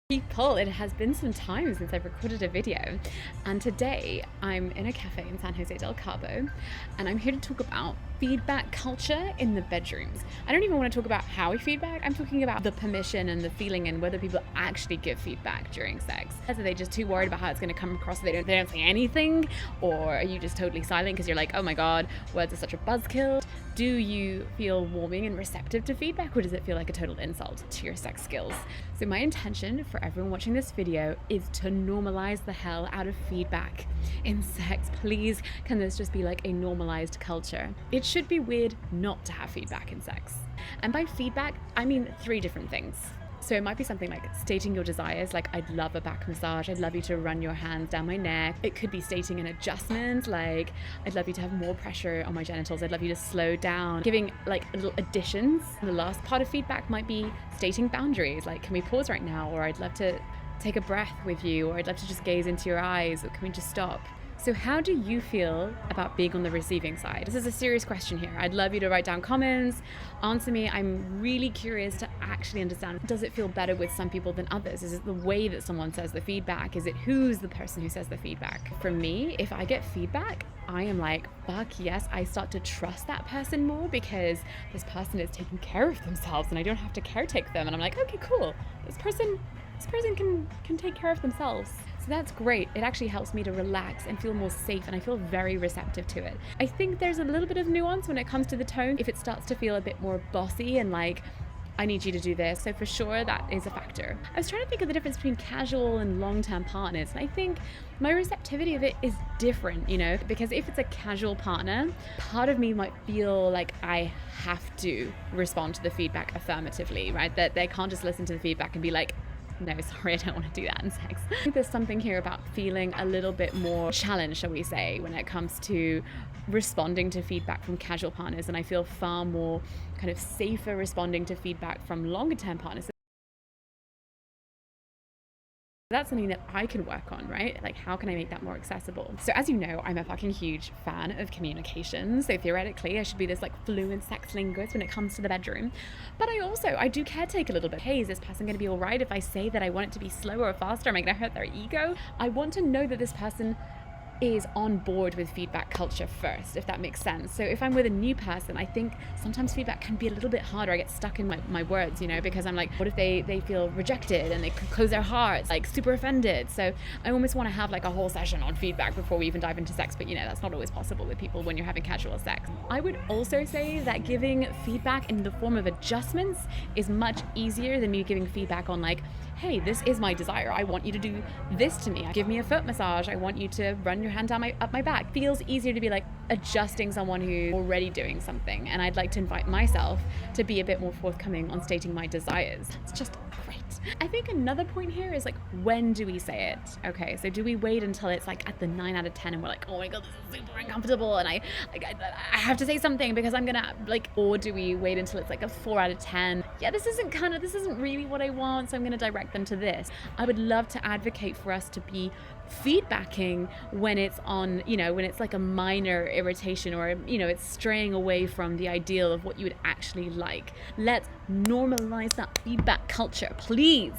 People, it has been some time since I've recorded a video, and today I'm in a cafe in San Jose del Cabo and I'm here to talk about feedback culture in the bedrooms. I don't even want to talk about how we feedback. I'm talking about the permission and the feeling and whether people actually give feedback during sex. Are they just too worried about how it's going to come across so they don't say anything? Or are you just totally silent because you're like, oh my god, words are such a buzzkill? Do you feel warming and receptive to feedback, or does it feel like a total insult to your sex skills? So my intention for everyone watching this video is to normalize the hell out of feedback in sex. Please, can this just be like a normalized culture? It should be weird not to have feedback in sex. And by feedback, I mean 3 different things. So it might be something like stating your desires, like I'd love a back massage, I'd love you to run your hands down my neck. It could be stating an adjustment, like I'd love you to have more pressure on my genitals, I'd love you to slow down. Giving like little additions. And the last part of feedback might be stating boundaries, like can we pause right now, or I'd love to take a breath with you, or I'd love to just gaze into your eyes, or can we just stop? So how do you feel about being on the receiving side? This is a serious question here. I'd love you to write down comments, answer me. I'm really curious to actually understand, does it feel better with some people than others? Is it the way that someone says the feedback? Is it who's the person who says the feedback? For me, if I get feedback, I am like, fuck yes, I start to trust that person more because this person is taking care of themselves and I don't have to caretake them. And I'm like, okay, cool. This person can take care of themselves. So that's great. It actually helps me to relax and feel more safe, and I feel very receptive to it. I think there's a little bit of nuance when it comes to the tone. If it starts to feel a bit more bossy and like, I need you to do this. So for sure, that is a factor. I was trying to think of the difference between casual and long-term partners. And I think my receptivity of it is different, you know, because if it's a casual partner, part of me might feel like I have to respond to the feedback affirmatively, right? That they can't just listen to the feedback and be like, no, sorry, I don't want to do that in sex. I think there's something here about feeling a little bit more challenged, shall we say, when it comes to responding to feedback from casual partners. And I feel far more kind of safer responding to feedback from longer term partners. That's something that I can work on, right? Like, how can I make that more accessible? So as you know, I'm a fucking huge fan of communication. So theoretically, I should be this like fluent sex linguist when it comes to the bedroom. But I do caretake a little bit. Hey, is this person going to be all right if I say that I want it to be slower or faster? Am I going to hurt their ego? I want to know that this person is on board with feedback culture first, if that makes sense. So if I'm with a new person, I think sometimes feedback can be a little bit harder. I get stuck in my words, you know, because I'm like, what if they feel rejected and they close their hearts, like super offended? So I almost want to have like a whole session on feedback before we even dive into sex, but you know, that's not always possible with people when you're having casual sex. I would also say that giving feedback in the form of adjustments is much easier than me giving feedback on like, hey, this is my desire. I want you to do this to me. Give me a foot massage. I want you to run your hand down up my back. Feels easier to be like adjusting someone who's already doing something. And I'd like to invite myself to be a bit more forthcoming on stating my desires. It's just great. I think another point here is like, when do we say it? Okay, so do we wait until it's like at the 9 out of 10 and we're like, oh my god, this is super uncomfortable and I have to say something because I'm gonna like, or do we wait until it's like a 4 out of 10? Yeah, this isn't really what I want, so I'm gonna direct them to this. I would love to advocate for us to be feedbacking when it's on, you know, when it's like a minor irritation or, you know, it's straying away from the ideal of what you would actually like. Let's normalize that feedback culture, please.